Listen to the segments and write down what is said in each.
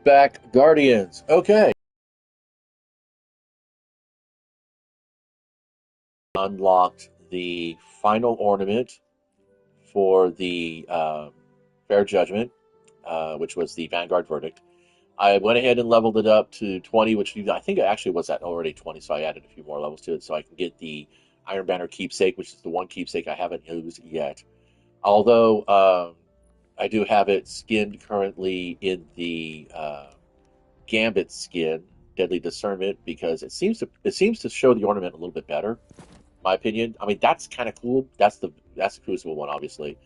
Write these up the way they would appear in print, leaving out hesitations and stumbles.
back, Guardians. Okay. Unlocked the final ornament for the Fair Judgment, which was the Vanguard Verdict. I went ahead and leveled it up to 20, which I think it actually was at already 20, so I added a few more levels to it so I can get the Iron Banner keepsake, which is the one keepsake I haven't used yet. Although I do have it skinned currently in the Gambit skin, Deadly Discernment, because it seems to show the ornament a little bit better. My opinion. I mean, that's kind of cool. That's the Crucible one, obviously,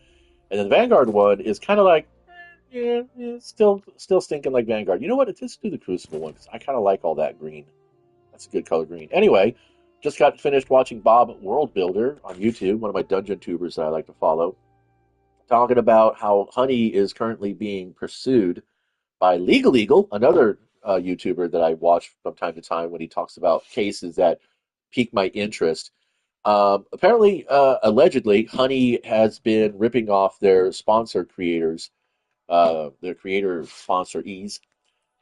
and then the Vanguard one is kind of like, yeah, still stinking like Vanguard. You know what? Let's do the Crucible one because I kind of like all that green. That's a good color green. Anyway, just got finished watching Bob World Builder on YouTube, one of my dungeon tubers that I like to follow, talking about how Honey is currently being pursued by Legal Eagle, another YouTuber that I watch from time to time when he talks about cases that pique my interest. Apparently, allegedly, Honey has been ripping off their sponsor creators, their creator sponsorees,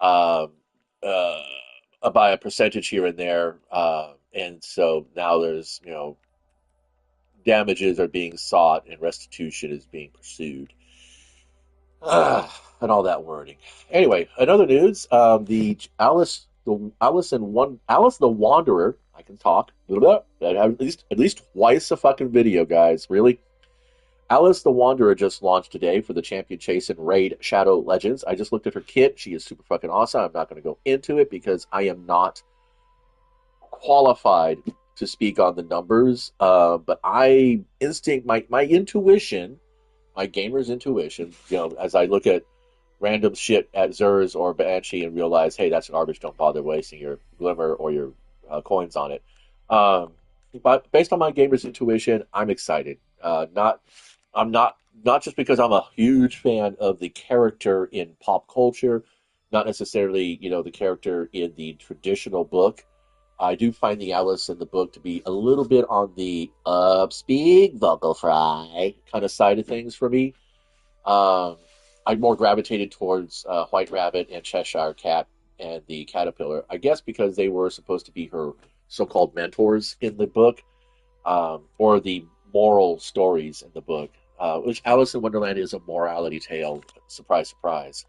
um, uh, by a percentage here and there. And so now there's, damages are being sought and restitution is being pursued. And all that wording. Anyway, another news: Alice the Wanderer. I can talk. At least twice a fucking video, guys. Really, Alice the Wanderer just launched today for the Champion Chase and Raid Shadow Legends. I just looked at her kit. She is super fucking awesome. I'm not going to go into it because I am not qualified to speak on the numbers. But my intuition, my gamer's intuition, as I look at random shit at Zers or Banshee and realize, hey, that's garbage. Don't bother wasting your glimmer or your coins on it. But based on my gamer's intuition, I'm excited. I'm not just because I'm a huge fan of the character in pop culture, not necessarily the character in the traditional book. I do find the Alice in the book to be a little bit on the upspeak, vocal fry kind of side of things for me. Um, I more gravitated towards White Rabbit and Cheshire Cat and the Caterpillar. I guess because they were supposed to be her so-called mentors in the book, or the moral stories in the book. Which Alice in Wonderland is a morality tale. Surprise, surprise.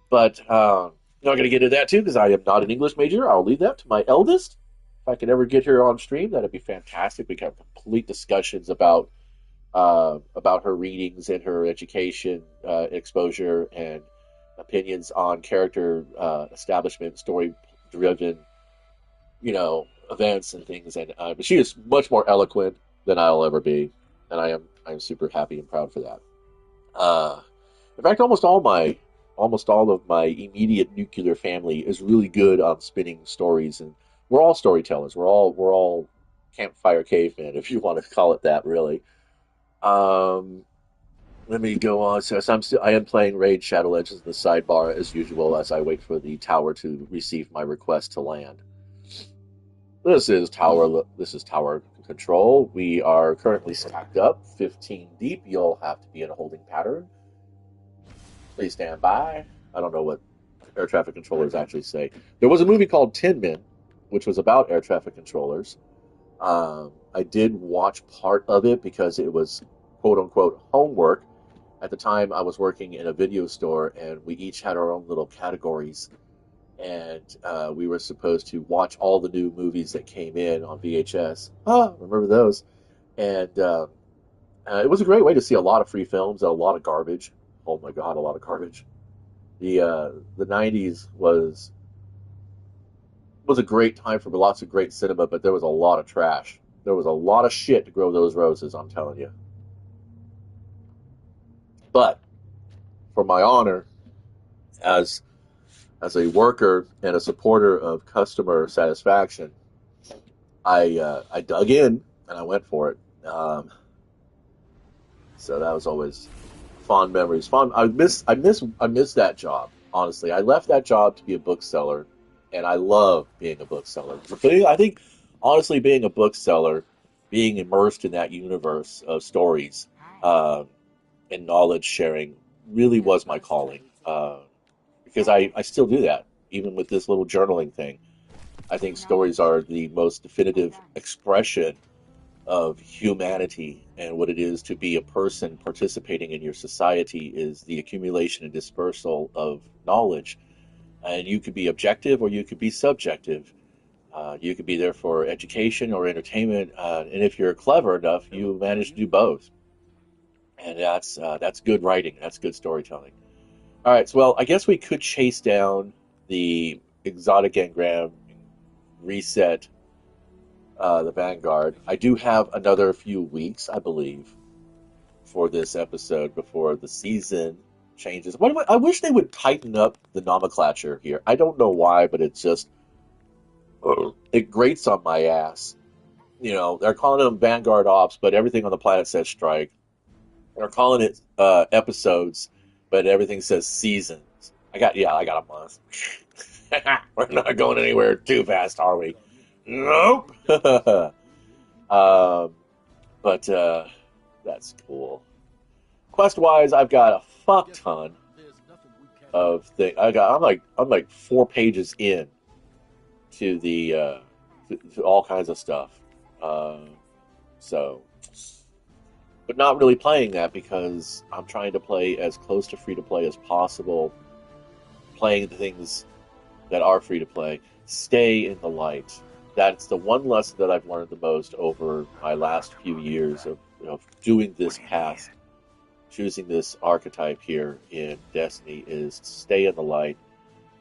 But not going to get into that too because I am not an English major. I'll leave that to my eldest. If I can ever get her on stream, that'd be fantastic. We can have complete discussions about her readings and her education exposure and opinions on character establishment, story driven, events and things. And but she is much more eloquent than I'll ever be, and I'm super happy and proud for that. Uh, in fact, almost all of my immediate nuclear family is really good on spinning stories, and we're all storytellers. We're all campfire cavemen, if you want to call it that, really. Um, Let me go on. So, I am playing Raid Shadow Legends in the sidebar as usual as I wait for the tower to receive my request to land. This is tower control. We are currently stacked up, 15 deep. You'll have to be in a holding pattern. Please stand by. I don't know what air traffic controllers actually say. There was a movie called Tin Men, which was about air traffic controllers. I did watch part of it because it was quote unquote homework. At the time, I was working in a video store, and we each had our own little categories, and we were supposed to watch all the new movies that came in on VHS. Remember those? And it was a great way to see a lot of free films and a lot of garbage. Oh my God, a lot of garbage. The '90s was a great time for lots of great cinema, but there was a lot of trash. There was a lot of shit to grow those roses, I'm telling you. But for my honor, as a worker and a supporter of customer satisfaction, I dug in and I went for it. So that was always fond memories. Fun. I miss that job. Honestly, I left that job to be a bookseller, and I love being a bookseller. I think honestly, being a bookseller, being immersed in that universe of stories, and knowledge sharing really was my calling. because I still do that, even with this little journaling thing. I think stories are the most definitive expression of humanity, and what it is to be a person participating in your society is the accumulation and dispersal of knowledge. And you could be objective or you could be subjective. You could be there for education or entertainment, and if you're clever enough, you manage to do both. And that's good writing. That's good storytelling. All right, so well, I guess we could chase down the exotic engram, reset the Vanguard. I do have another few weeks, I believe, for this episode before the season changes. I wish they would tighten up the nomenclature here. I don't know why, but it's just it grates on my ass. You know, they're calling them Vanguard Ops, but everything on the planet says Strike. They're calling it episodes, but everything says seasons. I got a month. We're not going anywhere too fast, are we? Nope. But that's cool. Quest wise, I've got a fuck ton of things. I'm like 4 pages in to the to all kinds of stuff. So, but not really playing that because I'm trying to play as close to free to play as possible. Playing the things that are free to play. Stay in the light. That's the one lesson that I've learned the most over my last few years of doing this path, choosing this archetype here in Destiny is stay in the light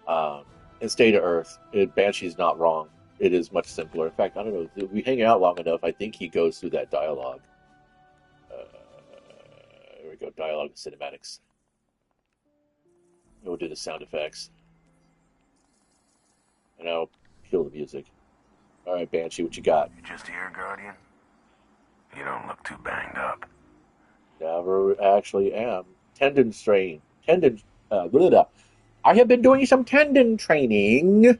and stay to Earth. Banshee's not wrong. It is much simpler. In fact, I don't know, if we hang out long enough, I think he goes through that dialogue. Here we go, dialogue and cinematics. We'll do the sound effects. And I'll kill the music. Alright, Banshee, what you got? You just here, Guardian? You don't look too banged up. Never actually am. Tendon strain. Tendon... blah, blah. I have been doing some tendon training.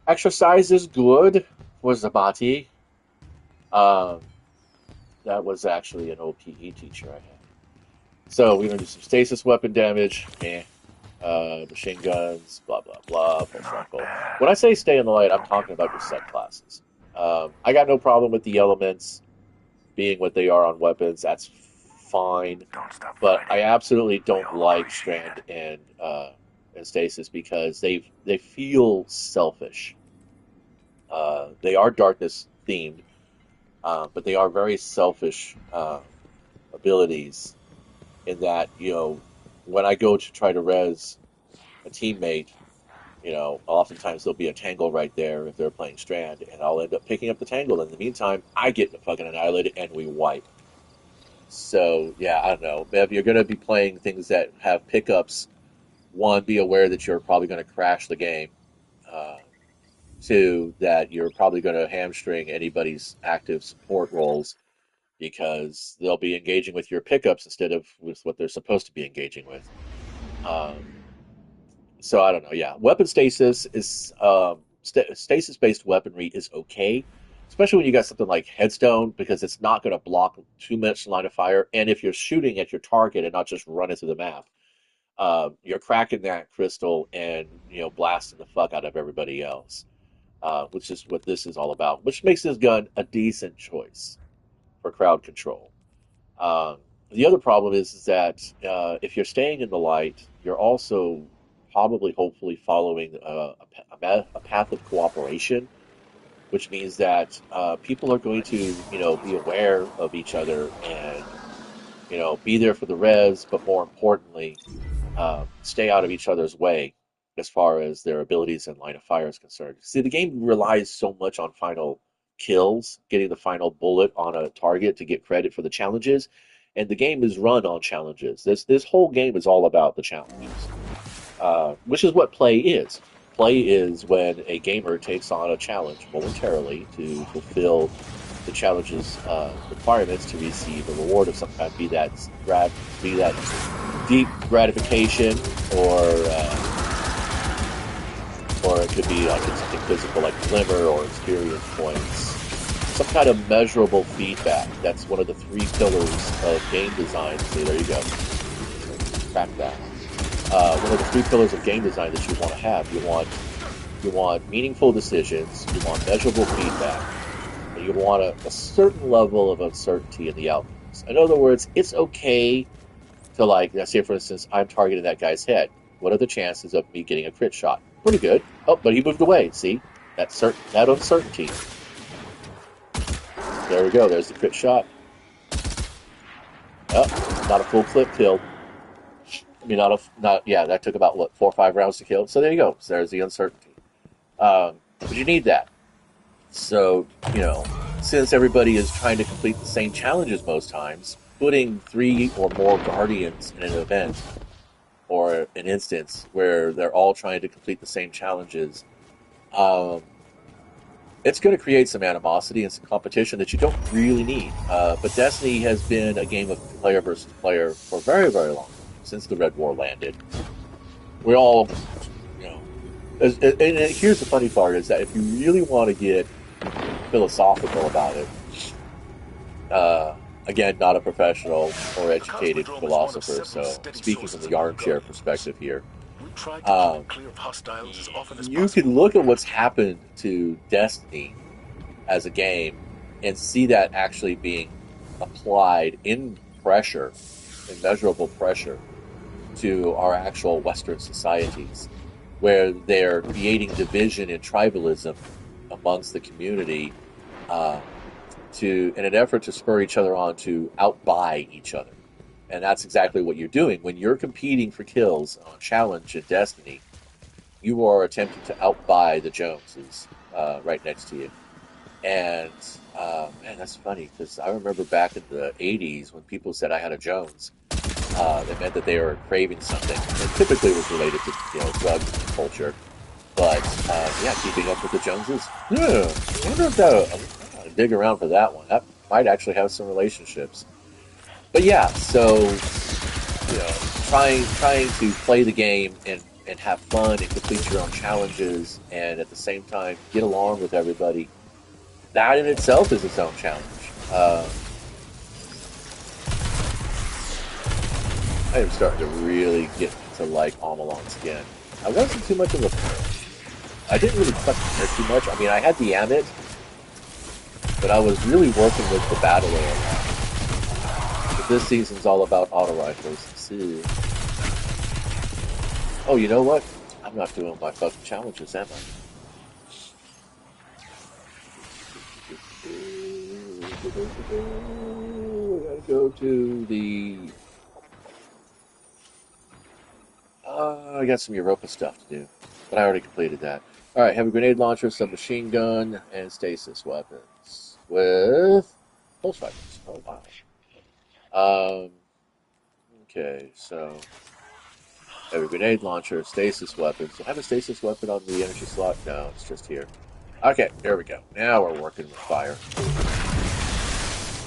Exercise is good for the body. That was actually an OPE teacher I had. So we're going to do some stasis weapon damage. Machine guns, blah, blah, blah. When I say stay in the light, I'm talking about your subclasses. I got no problem with the elements being what they are on weapons. That's fine. But I absolutely don't like Strand and Stasis because they feel selfish. They are darkness themed, but they are very selfish abilities in that, when I go to try to res a teammate, oftentimes there'll be a tangle right there if they're playing Strand, and I'll end up picking up the tangle. In the meantime, I get fucking annihilated and we wipe. So, yeah, I don't know. If you're going to be playing things that have pickups, one, be aware that you're probably going to crash the game. Two, that you're probably going to hamstring anybody's active support roles because they'll be engaging with your pickups instead of with what they're supposed to be engaging with. So I don't know. Yeah, weapon stasis is stasis-based weaponry is okay, especially when you got something like Headstone because it's not going to block too much line of fire. And if you're shooting at your target and not just running through the map, you're cracking that crystal and blasting the fuck out of everybody else, which is what this is all about. Which makes this gun a decent choice for crowd control. The other problem is that if you're staying in the light, you're also probably, hopefully, following a path of cooperation, which means that people are going to, be aware of each other and, be there for the res, but more importantly, stay out of each other's way as far as their abilities and line of fire is concerned. See, the game relies so much on final kills, getting the final bullet on a target to get credit for the challenges, and the game is run on challenges. This whole game is all about the challenges, which is what play is. Play is when a gamer takes on a challenge voluntarily to fulfill the challenge's requirements to receive a reward of some kind, be that deep gratification or it could be like something physical like glimmer or experience points. Some kind of measurable feedback. That's one of the 3 pillars of game design. See, there you go. Crack that. one of the three pillars of game design that you want to have. You want meaningful decisions. You want measurable feedback. And you want a certain level of uncertainty in the outcomes. In other words, it's okay to, like, let's say for instance, I'm targeting that guy's head. What are the chances of me getting a crit shot? Pretty good. Oh, but he moved away. See, that uncertainty. There we go. There's the crit shot. Oh, not a full clip kill. I mean, not yeah. That took about what 4 or 5 rounds to kill. So there you go. So there's the uncertainty. But you need that. So since everybody is trying to complete the same challenges most times, putting 3 or more guardians in an event or an instance where they're all trying to complete the same challenges, it's going to create some animosity and some competition that you don't really need. But Destiny has been a game of player versus player for a very, very long time, since the Red War landed. We all, and here's the funny part is that if you really want to get philosophical about it, again, not a professional or educated philosopher, so speaking from the armchair perspective here, you can look at what's happened to Destiny as a game and see that actually being applied in pressure, in measurable pressure, to our actual Western societies, where they're creating division and tribalism amongst the community in an effort to spur each other on to outbuy each other. And that's exactly what you're doing. When you're competing for kills on Challenge in Destiny, you are attempting to outbuy the Joneses right next to you. And, man, that's funny, because I remember back in the 80s when people said I had a Jones, it meant that they were craving something. And typically it was related to drugs and culture. But, yeah, keeping up with the Joneses. I wonder if I'm going to dig around for that one. That might actually have some relationships. But yeah, so trying to play the game and have fun and complete your own challenges, and at the same time get along with everybody. That in itself is its own challenge. I am starting to really get to like Amalon's again. I wasn't too much of a fan. I didn't really cut the hair too much. I mean, I had the Amit, but I was really working with the battle area. This season's all about auto rifles. Let's see. Oh, you know what? I'm not doing my fucking challenges, am I? Gotta go to the... I got some Europa stuff to do, but I already completed that. Alright, have a grenade launcher, submachine gun, and stasis weapons. With pulse rifles. Oh, wow. Okay, so have a grenade launcher, stasis weapons. Do I have a stasis weapon on the energy slot? No, it's just here. Okay, there we go. Now we're working with fire.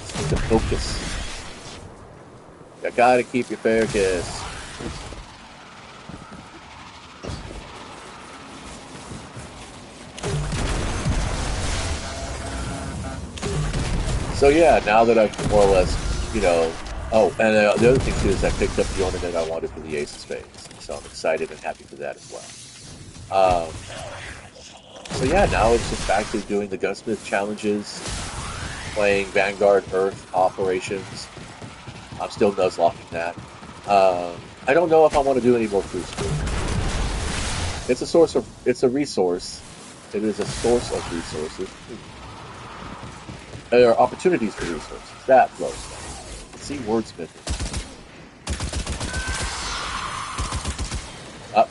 Let's get the focus. You gotta keep your focus. So yeah, now that I've more or less, oh, and the other thing too is I picked up the ornament I wanted for the Ace of Spades, so I'm excited and happy for that as well. So yeah, now it's just back to doing the gunsmith challenges, playing Vanguard Earth operations. I'm still nuzlocking that. I don't know if I want to do any more Crucible. It's a resource. It is a source of resources. There are opportunities for resources. That blows down. See, wordsmithing.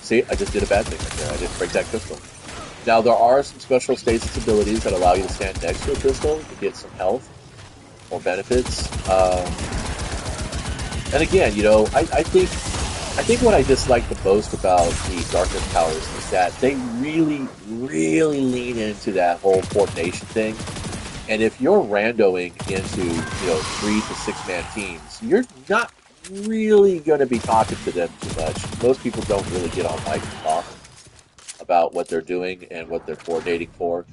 See, I just did a bad thing right there. I didn't break that crystal. Now, there are some special stasis abilities that allow you to stand next to a crystal to get some health or benefits. And again, I think what I dislike the most about the Darkness Powers is that they really, really lean into that whole coordination thing. And if you're randoing into, 3 to 6 man teams, you're not really going to be talking to them too much. Most people don't really get on mic and talk about what they're doing and what they're coordinating for.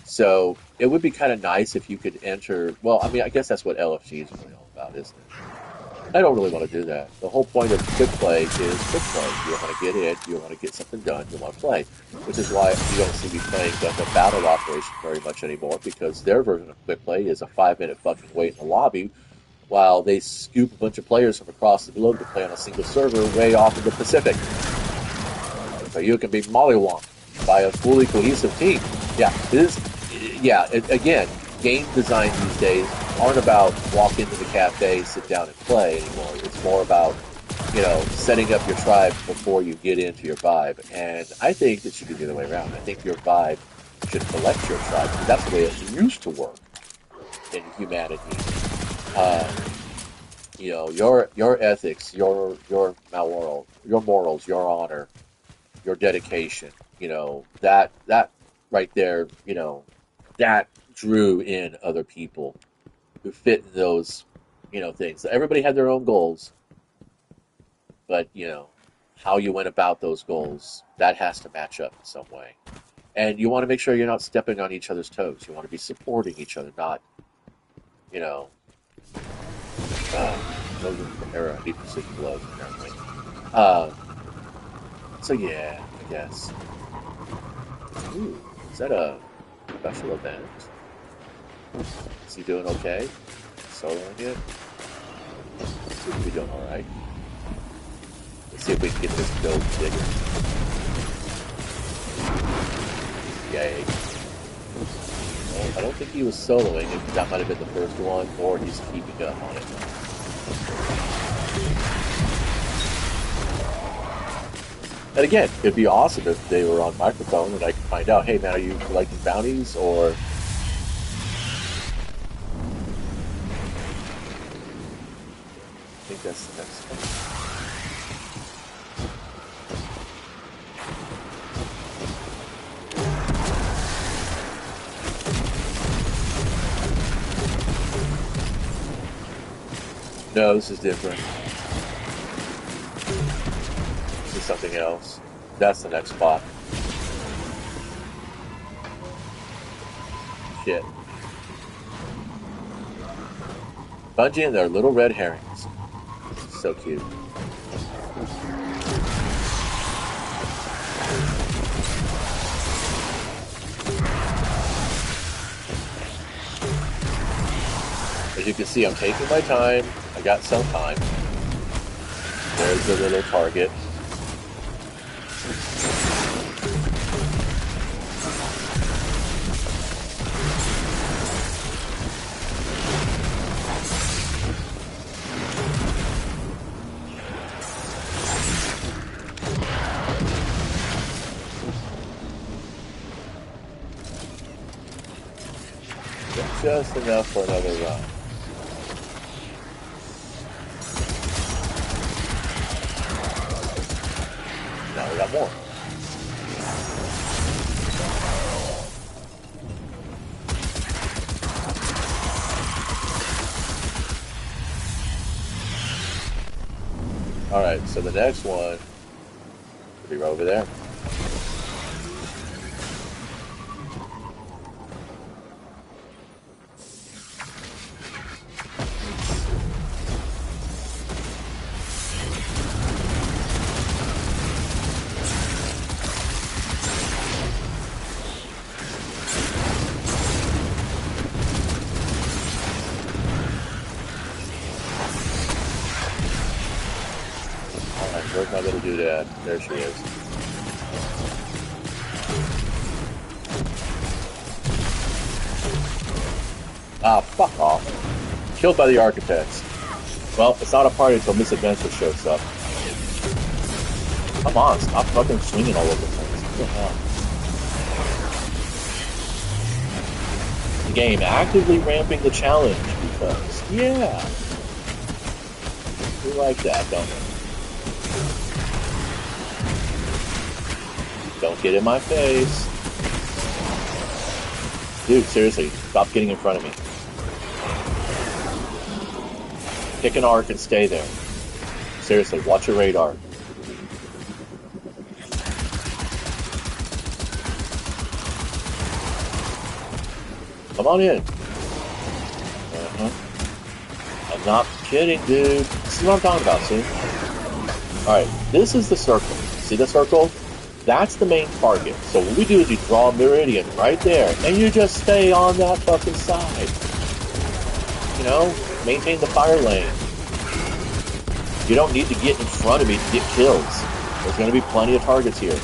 So it would be kind of nice if you could enter. Well, I mean, I guess that's what LFG is really all about, isn't it? I don't really want to do that. The whole point of quick play is quick play. You want to get in, you want to get something done, you want to play. Which is why you don't see me playing Gundam Battle Operation very much anymore, because their version of quick play is a 5 minute fucking wait in the lobby while they scoop a bunch of players from across the globe to play on a single server way off in the Pacific. So you can be mollywomped by a fully cohesive team. Again, game design these days aren't about walk into the cafe, sit down and play anymore. It's more about, setting up your tribe before you get into your vibe. And I think it should be the other way around. I think your vibe should collect your tribe, because that's the way it used to work in humanity. Uh, your ethics, your morals, your honor, your dedication, that right there, that drew in other people who fit in those, things. Everybody had their own goals, but how you went about those goals, that has to match up in some way. And you want to make sure you're not stepping on each other's toes. You want to be supporting each other, not, you know, those era need precision blows apparently. Uh, so yeah, I guess. Ooh, is that a special event? Is he doing okay? Soloing it? Seems to be doing alright. Let's see if we can get this gold digger. Yay. Well, I don't think he was soloing it. That might have been the first one, or he's keeping up on it. And again, it'd be awesome if they were on microphone and I could find out, hey man, are you collecting bounties, or... I think that's the next one. No, this is different. This is something else. That's the next spot. Shit. Bungie and their little red herrings. So cute. As you can see, I'm taking my time. I got some time. There's the little target. Just enough for another run. Now we got more. Alright, so the next one will be right over there. Where's my little doodad? There she is. Ah, fuck off. Killed by the architects. Well, it's not a party until Misadventure shows up. Come on, stop fucking swinging all over the place. What the hell? The game actively ramping the challenge because, yeah. We like that, don't we? Don't get in my face. Dude, seriously, stop getting in front of me. Pick an arc and stay there. Seriously, watch your radar. Come on in. I'm not kidding, dude. This is what I'm talking about, see? Alright, this is the circle. See the circle? That's the main target. So what we do is you draw a meridian right there, and you just stay on that fucking side. You know? Maintain the fire lane. You don't need to get in front of me to get kills. There's going to be plenty of targets here.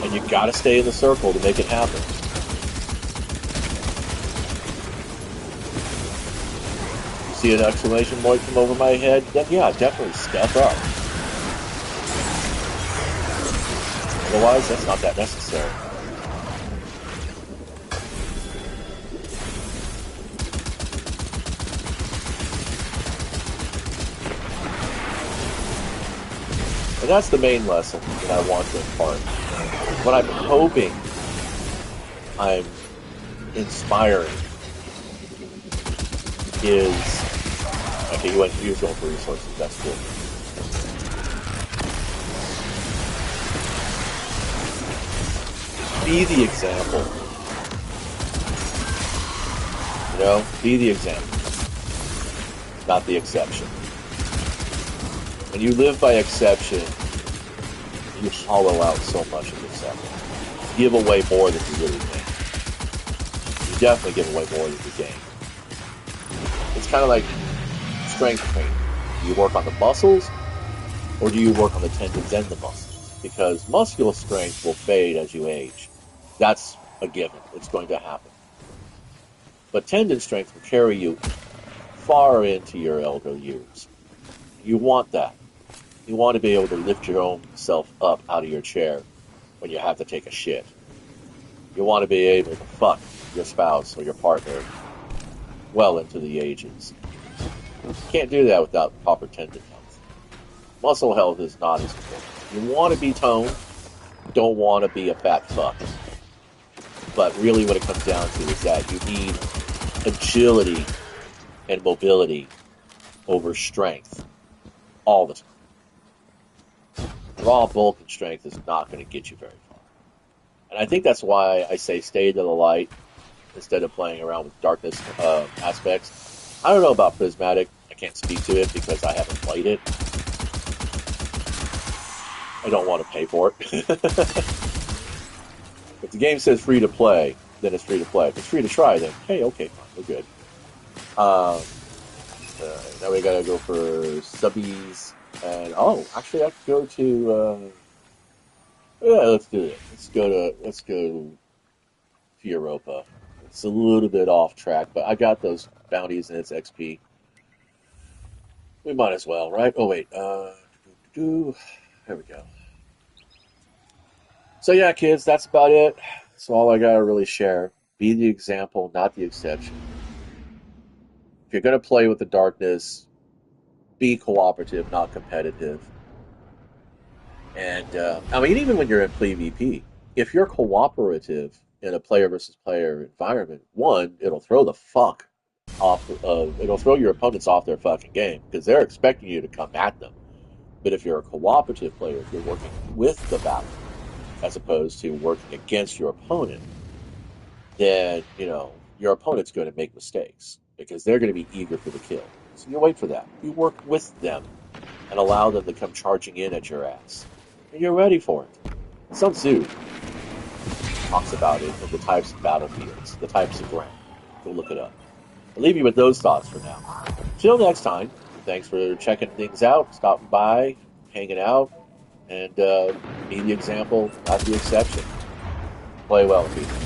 And you gotta stay in the circle to make it happen. You see an exclamation point come over my head? Then yeah, definitely step up. Otherwise, that's not that necessary. And that's the main lesson that I want to impart. What I'm hoping I'm inspiring is... Okay, he was going for resources, that's cool. Be the example. You know? Be the example. Not the exception. When you live by exception, you hollow out so much of yourself. You give away more than you really gain. You definitely give away more than you gain. It's kind of like strength training. Do you work on the muscles, or do you work on the tendons and the muscles? Because muscular strength will fade as you age. That's a given. It's going to happen. But tendon strength will carry you far into your elder years. You want that. You want to be able to lift your own self up out of your chair when you have to take a shit. You want to be able to fuck your spouse or your partner well into the ages. You can't do that without proper tendon health. Muscle health is not as important. You want to be toned, don't want to be a fat fuck. But really what it comes down to is that you need agility and mobility over strength all the time. Raw bulk and strength is not going to get you very far. And I think that's why I say stay to the light instead of playing around with darkness aspects. I don't know about Prismatic. I can't speak to it because I haven't played it. I don't want to pay for it. If the game says free to play, then it's free to play. If it's free to try, then hey, okay, fine, we're good. Now we gotta go for subbies. And actually, I could go to. Yeah, let's do it. Let's go to Europa. It's a little bit off track, but I got those bounties and it's XP. We might as well, right? Oh wait, there we go. So yeah, kids, that's about it. That's all I gotta really share. Be the example, not the exception. If you're gonna play with the darkness, be cooperative, not competitive. And, I mean, even when you're in PvP, if you're cooperative in a player versus player environment, one, it'll throw the fuck off it'll throw your opponents off their fucking game, because they're expecting you to come at them. But if you're a cooperative player, if you're working with the battle, as opposed to working against your opponent, then, your opponent's going to make mistakes, because they're going to be eager for the kill. So you wait for that. You work with them and allow them to come charging in at your ass. And you're ready for it. Sun Tzu talks about it in the types of battlefields, the types of ground. Go look it up. I'll leave you with those thoughts for now. Till next time, thanks for checking things out, stopping by, hanging out, and be the example, not the exception. Play well, people.